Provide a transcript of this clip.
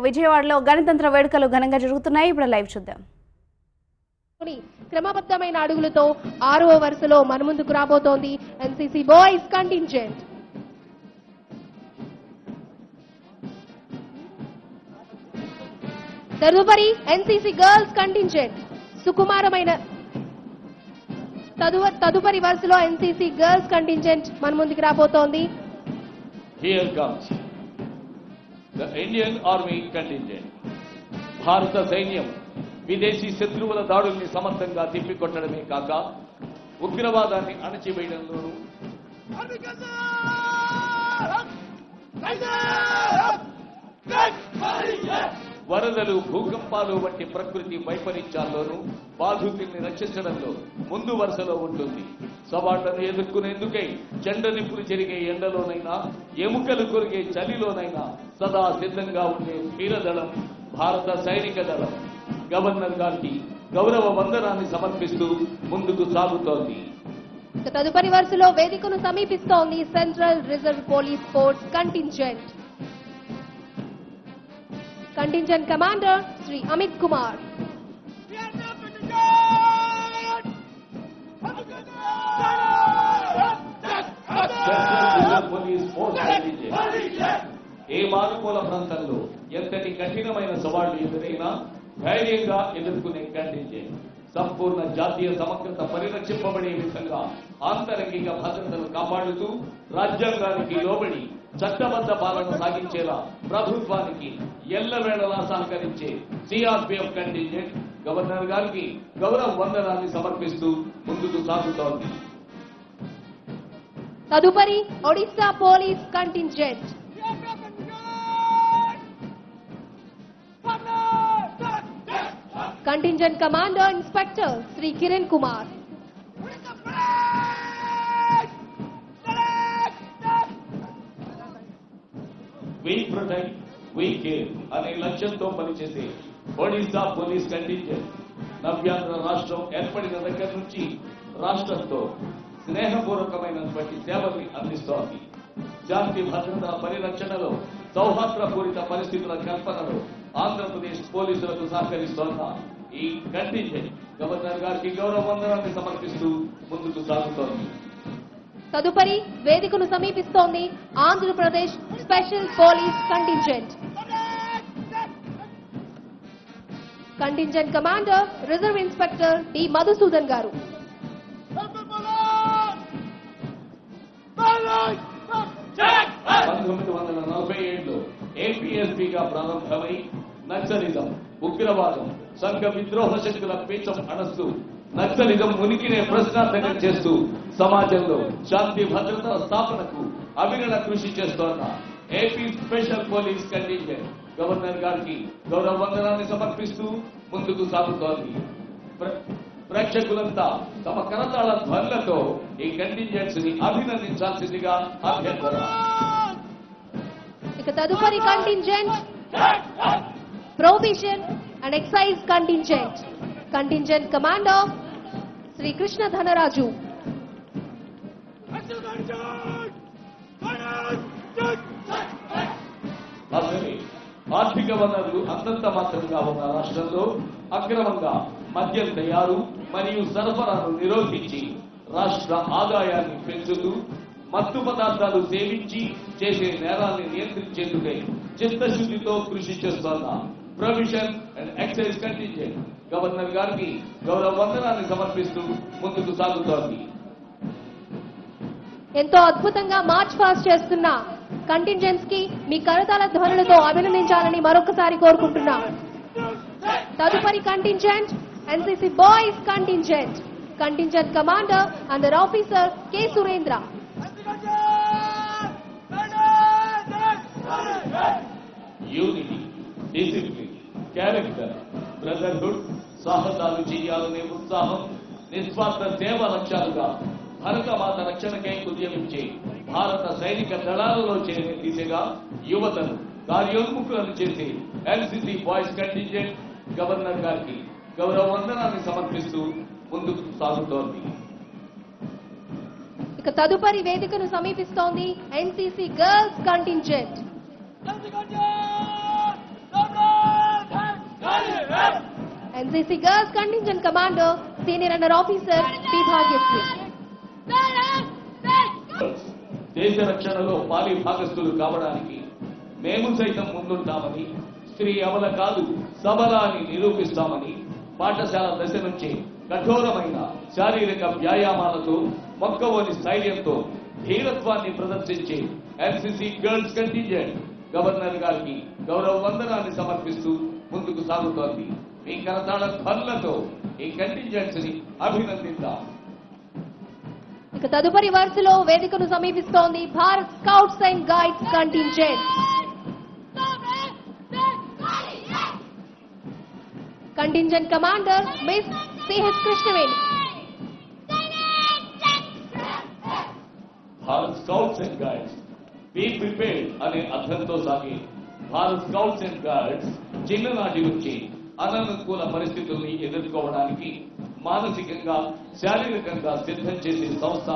విజయవాడలో గణతంత్ర వేడుకలు ఘనంగా జరుగుతున్నాయి. ఇప్పుడు లైవ్ చూద్దాం. క్రమబద్ధమైన అడుగులతో 6వ వరుసలో మన ముందుకు రాబోతోంది ఎన్సీసీ బాయ్స్ కంటింజెంట్. తదుపరి ఎన్సీసీ గర్ల్స్ కంటింజెంట్ సుకుమారమైన తదుపరి వరుసలో ఎన్సీసీ గర్ల్స్ కంటింజెంట్ మన ముందుకు రాబోతోంది. Here comes the Indian Army contingent. భారత సైన్యం విదేశీ శత్రువుల దాడుల్ని సమర్థంగా తిప్పికొట్టడమే కాక ఉగ్రవాదాన్ని అణచివేయడంలోనూ వరదలు, భూకంపాలు వంటి ప్రకృతి వైపరీత్యాల్లోనూ బాధితుల్ని రక్షించడంలో ముందు వరుసలో ఉంటుంది. సవాళ్లను ఎదుర్కొనేందుకై చెండ నిప్పులు జరిగే ఎండలోనైనా, ఎముకలు కొరిగే చలిలోనైనా సదా సిద్ధంగా ఉండే వీరదళం భారత సైనిక దళం. గవర్నర్ గారికి గౌరవ వందనాన్ని సమర్పిస్తూ ముందుకు సాగుతోంది. తదుపరి వరుసలో వేదికను సమీపిస్తోంది central reserve police force contingent. Contingent commander Shri Amit Kumar. Police force contingent ఏ మారుమూల ప్రాంతంలో ఎంతటి కఠినమైన సవాళ్లు ఎదురైనా ధైర్యంగా ఎదుర్కొనే కంటింజెంట్. సంపూర్ణ జాతీయ సమగ్రత పరిరక్షింపబడే విధంగా ఆంతరంగిక భద్రతను కాపాడుతూ రాజ్యాంగానికి లోబడి చట్టబద్ధ పాలన సాగించేలా ప్రభుత్వానికి ఎల్లవేళలా సహకరించే సిఆర్పీఎఫ్ కంటింజెంట్ గవర్నర్ గారికి గౌరవ వందనాన్ని సమర్పిస్తూ ముందుకు సాగుతోంది. తదుపరి Odisha police contingent. Contingent commander inspector Shri Kiran Kumar. We protect, we care అనే లక్ష్యంతో పనిచేసే ఒడిశా పోలీస్ కంటింజెంట్ నవ్యాంధ్ర రాష్ట్రం ఏర్పడిన దగ్గర నుంచి రాష్ట్రంతో స్నేహపూర్వకమైనటువంటి సేవల్ని అందిస్తోంది. శాంతి భద్రత పరిరక్షణలో, సౌహార్దపూరిత పరిస్థితుల కల్పనలో ఆంధ్రప్రదేశ్ పోలీసులకు సహకరిస్తోన్న ఈ కంటింజెంట్ గవర్నర్ గారికి గౌరవ వందనాన్ని సమర్పిస్తూ ముందుకు సాగుతోంది. తదుపరి వేదికను సమీపిస్తోంది Andhra Pradesh special police contingent. Contingent commander reserve inspector D Madhusudan garu. 1947లో ఏపీఎస్పీగా ప్రారంభమై నక్సలిజం, ఉగ్రవాదం, సంఘ విద్రోహ శక్తుల పీచం అణస్తూ నక్సలిజం ఉనికినే ప్రశ్నార్థకం చేస్తూ సమాజంలో శాంతి భద్రత స్థాపనకు అవిరళ కృషి చేస్తోన్న AP special police contingent governor గారికి గౌరవ వందనాన్ని సమర్పిస్తూ ముందుకు సాగుతోంది. ప్రేక్షకులంతా తమ కరతాళ ధ్వనులతో ఈ కంటింజెంట్స్ ని అభినందించాల్సిందిగా అభ్యర్థన. ఇక తదుపరి contingent prohibition and excise contingent. Contingent commander Shri Krishna Dhanaraju. ఆర్థిక వనరులు అంతంత మాత్రంగా ఉన్న రాష్ట్రంలో అక్రమంగా మద్యం తయారు మరియు సరఫరాను నిరోధించి రాష్ట్ర ఆదాయాన్ని పెంచుతూ మత్తు పదార్థాలు సేవించి చేసే నేరాన్ని నియంత్రించేందుకై చిత్తశుద్ధితో కృషి చేస్తోన్న prohibition and excise contingent governor గారికి గౌరవ వందనాన్ని సమర్పిస్తూ ముందుకు సాగుతోంది. ఎంతో అద్భుతంగా మార్చ్ పాస్ట్ చేస్తున్న కంటింజెంట్స్ కి మీ కరతాళ ధ్వనులతో అభినందించాలని మరొకసారి కోరుకుంటున్నాం. తదుపరి contingent NCC boys contingent. Contingent commander under officer K Surendra. Unity, discipline, character, brotherhood, సాహసాలు చేయాలనే ఉత్సాహం, నిస్వార్థ సేవ లక్ష్యాలుగా భారతమాత రక్షణకై ఉద్యమించే భారత సైనిక దళాలలో చేరే దిశగా యువతను కార్యోన్ముఖులను చేసే ఎన్సీసీ బాయ్స్ కంటింజెంట్ గవర్నర్ గారికి గౌరవ వందనాన్ని సమర్పిస్తూ ముందుకు సాగుతోంది. ఇక తదుపరి వేదికను సమీపిస్తోంది NCC girls contingent. NCC girls contingent commander senior under officer P Bhagyashree. దేశ రక్షణలో పాలి భాగస్థులు కావడానికి మేము సైతం ముందుంటామని, స్త్రీ అమల కాదు సబల అని నిరూపిస్తామని పాఠశాల దశ నుంచి కఠోరమైన శారీరక వ్యాయామాలతో మొక్కవోని స్థైర్యంతో ధీరత్వాన్ని ప్రదర్శించే ఎన్సీసీ గర్ల్స్ కంటింజెంట్ గవర్నర్ గారికి గౌరవ వందనాన్ని సమర్పిస్తూ ముందుకు సాగుతోంది. మీ కరతాళ ధ్వనులతో ఈ కంటింజెంట్స్ ని అభినందిద్దాం. ఇక తదుపరి వరుసలో వేదికను సమీపిస్తోంది Bharat scouts and guides contingent. Contingent commander miss CH Krishnaveni. Bharat scouts and guides be prepared అనే అర్థంతో సాగే భారత్ స్కౌట్స్ అండ్ గైడ్స్ చిన్ననాటి నుంచి అననుకూల పరిస్థితుల్ని ఎదుర్కోవడానికి మానసికంగా శారీరకంగా సిద్ధం చేసే సంస్థ